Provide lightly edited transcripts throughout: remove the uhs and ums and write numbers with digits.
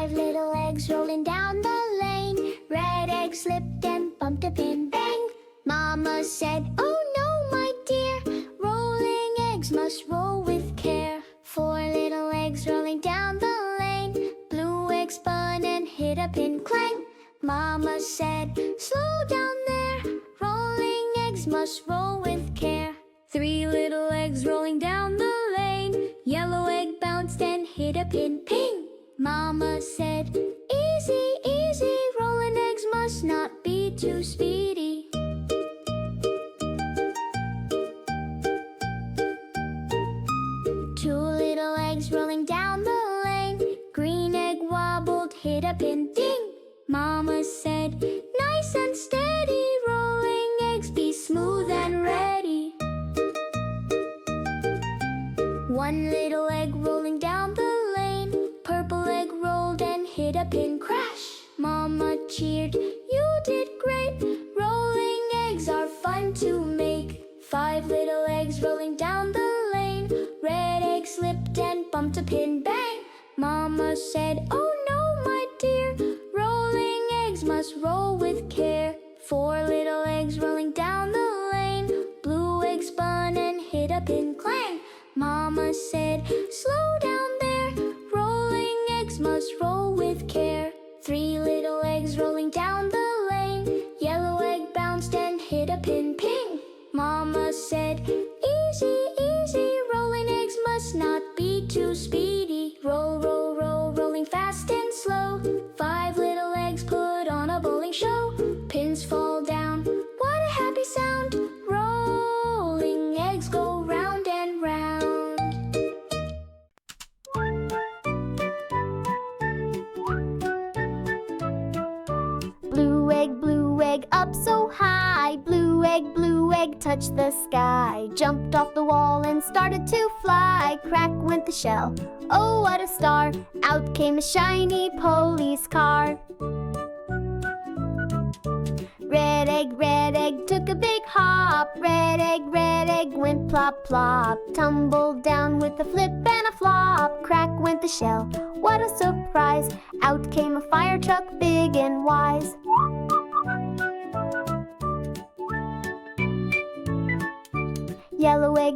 5 little eggs rolling down the lane. Red egg slipped and bumped a pin, bang. Mama said, oh no, my dear, rolling eggs must roll with care. 4 little eggs rolling down the lane. Blue egg spun and hit a pin, clang. Mama said, slow down there, rolling eggs must roll with care. 3 little eggs rolling down the lane. Yellow egg bounced and hit a pin, ping. Mama said, easy, easy, rolling eggs must not be too speedy. 2 little eggs rolling down the lane. Green egg wobbled, hit a pin, ding. Mama said, nice and steady, rolling eggs be smooth and ready. 1 little egg rolling down the lane. Purple egg rolled and hit a pin, crash. Mama cheered, you did great, rolling eggs are fun to make. 5 little eggs rolling down the lane. Red egg slipped and bumped a pin, bang. Mama said, oh no, my dear, rolling eggs must roll with care. 4 little eggs rolling down the lane. Blue egg spun and hit a pin, clang. Mama said, slow down there, rolling eggs must roll with care. 3 little eggs rolling down the lane. Yellow egg bounced and hit a pin, ping. Mama said, easy, easy, rolling eggs must not be too speedy. Roll, roll, roll, rolling fast and slow. 5 little eggs put on a bowling show. Pins fall down, what a happy sound. Rolling eggs go round and round. Blue egg, up so high. Blue egg, touched the sky. Jumped off the wall and started to fly. Crack went the shell, oh what a star. Out came a shiny police car. Red egg, took a big hop. Red egg, went plop, plop. Tumbled down with a flip and a flop. Crack went the shell, what a surprise. Out came a fire truck, big and wise.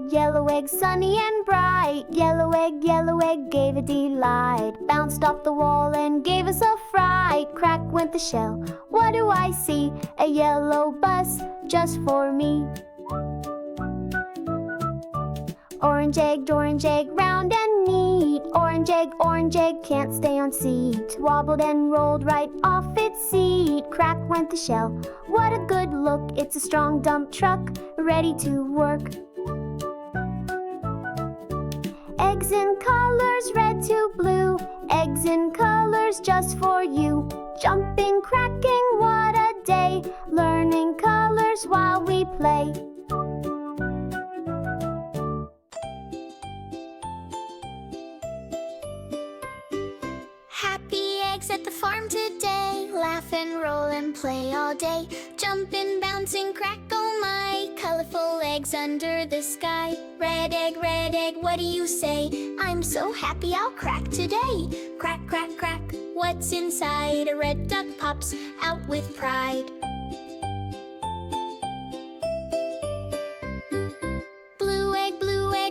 Yellow egg, sunny and bright. Yellow egg, gave a delight. Bounced off the wall and gave us a fright. Crack went the shell, what do I see? A yellow bus, just for me. Orange egg, round and neat. Orange egg, can't stay on seat. Wobbled and rolled right off its seat. Crack went the shell, what a good look. It's a strong dump truck, ready to work. Eggs in colors, red to blue. Eggs in colors, just for you. Jumping, cracking, what a day. Learning colors while we play. Happy eggs at the farm today. Laugh and roll and play all day. Jumping, bouncing, crack, oh my. Colorful eggs under the sky. Red egg, what do you say? I'm so happy I'll crack today. Crack, crack, crack, what's inside? A red duck pops out with pride. Blue egg,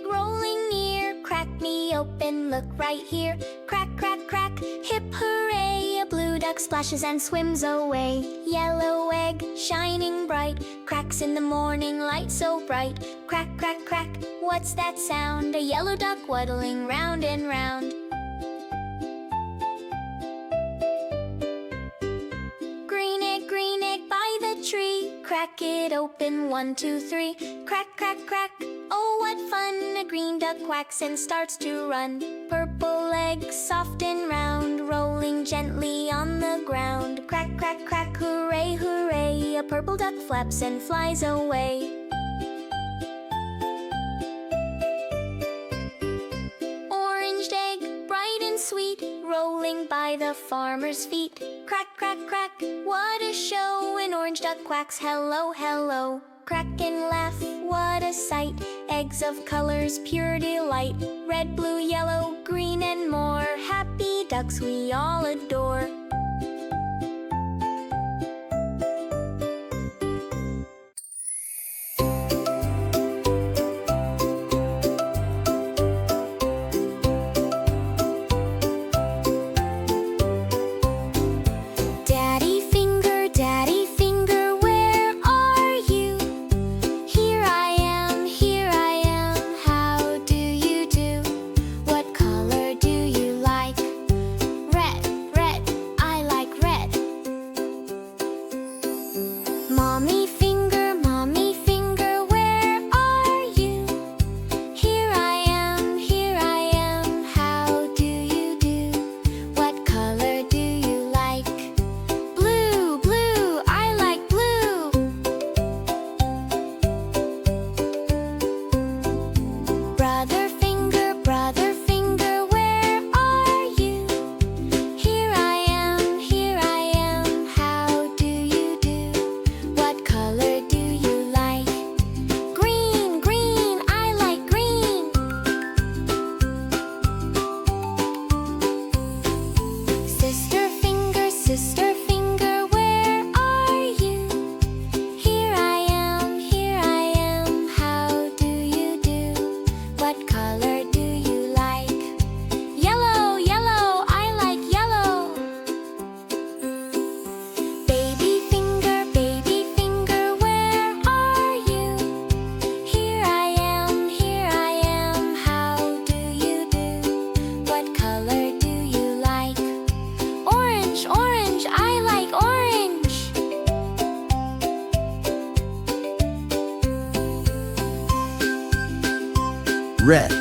rolling near. Crack me open, look right here. Crack, crack, crack, hip hooray. A blue duck splashes and swims away. Yellow egg, shining bright. Cracks in the morning light so bright. Crack, crack, crack, what's that sound? A yellow duck waddling round and round. Green egg by the tree. Crack it open, 1, 2, 3. Crack, crack, crack, oh what fun. A green duck quacks and starts to run. Purple egg, soft and round, rolling gently on the ground. Crack, crack, crack, hooray, hooray. A purple duck flaps and flies away. Orange egg, bright and sweet, rolling by the farmer's feet. Crack, crack, crack, what a show. An orange duck quacks, hello, hello. Crack and laugh, what a sight. Eggs of colors, pure delight. Red, blue, yellow, green and more. Happy ducks we all adore. Daddy finger, where are you? Here I am, how do you do? What color do you like? Red, red, I like red. Mommy finger, where are you? Here I am, how do you do? What color do you like? Blue, blue, I like blue. Brother finger, where are you? Here I am, how do you do? What color do you like? Green, green, I like green. Sister finger, where are you? Here I am, how do you do? What color do you like? Yellow, yellow, I like yellow. Baby finger, where are you? Here I am, how do you do? What color do you like? Orange, orange, I like orange. Red,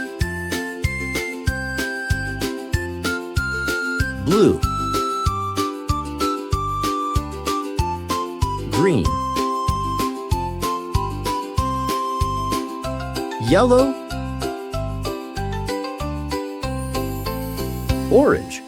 blue, green, yellow, orange.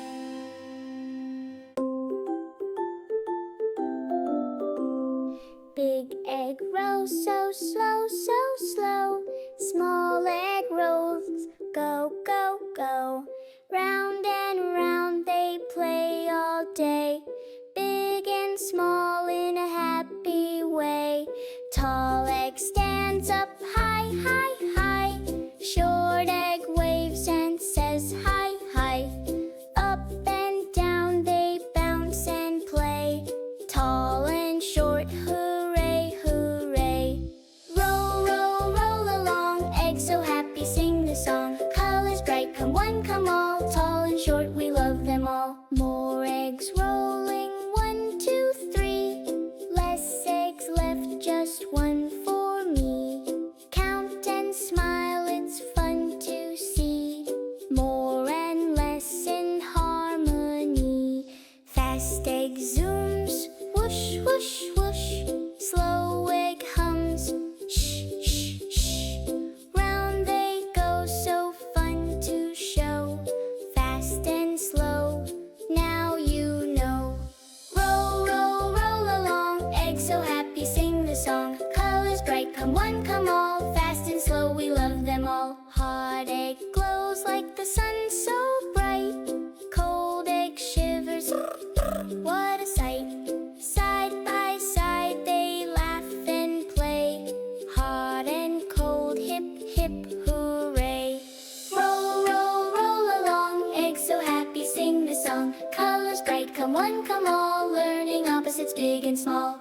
Big egg rolls so slow, so slow. Small egg rolls go, go, go. Round and round they play all day. Big and small in a happy way. Tall egg stands up high, high, high. Short egg waves and says hi, hi. Up and down they bounce and play. Tall and short, hooray, hooray. Roll, roll, roll along, eggs so happy sing the song. Colors bright, come one, come all. Tall and short, we love them all. More eggs rolling, 1, 2, 3. Less eggs left, just one for me. Count and smile, it's fun to see. More and less in harmony. Fast egg zooms, whoosh, whoosh, whoosh. Slow egg hums, shh, shh, shh. Round they go, so fun to show. Fast and slow, now you know. Roll, roll, roll along, eggs so happy sing the song. Colors bright, come one, come all. Fast and slow, we love them all. Hot egg glows like the sun, so bright. Cold egg shivers, what a sight. Side by side they laugh and play. Hot and cold, hip, hip, hooray. Roll, roll, roll along, eggs so happy sing the song. Colors bright, come one, come all. Learning opposites big and small.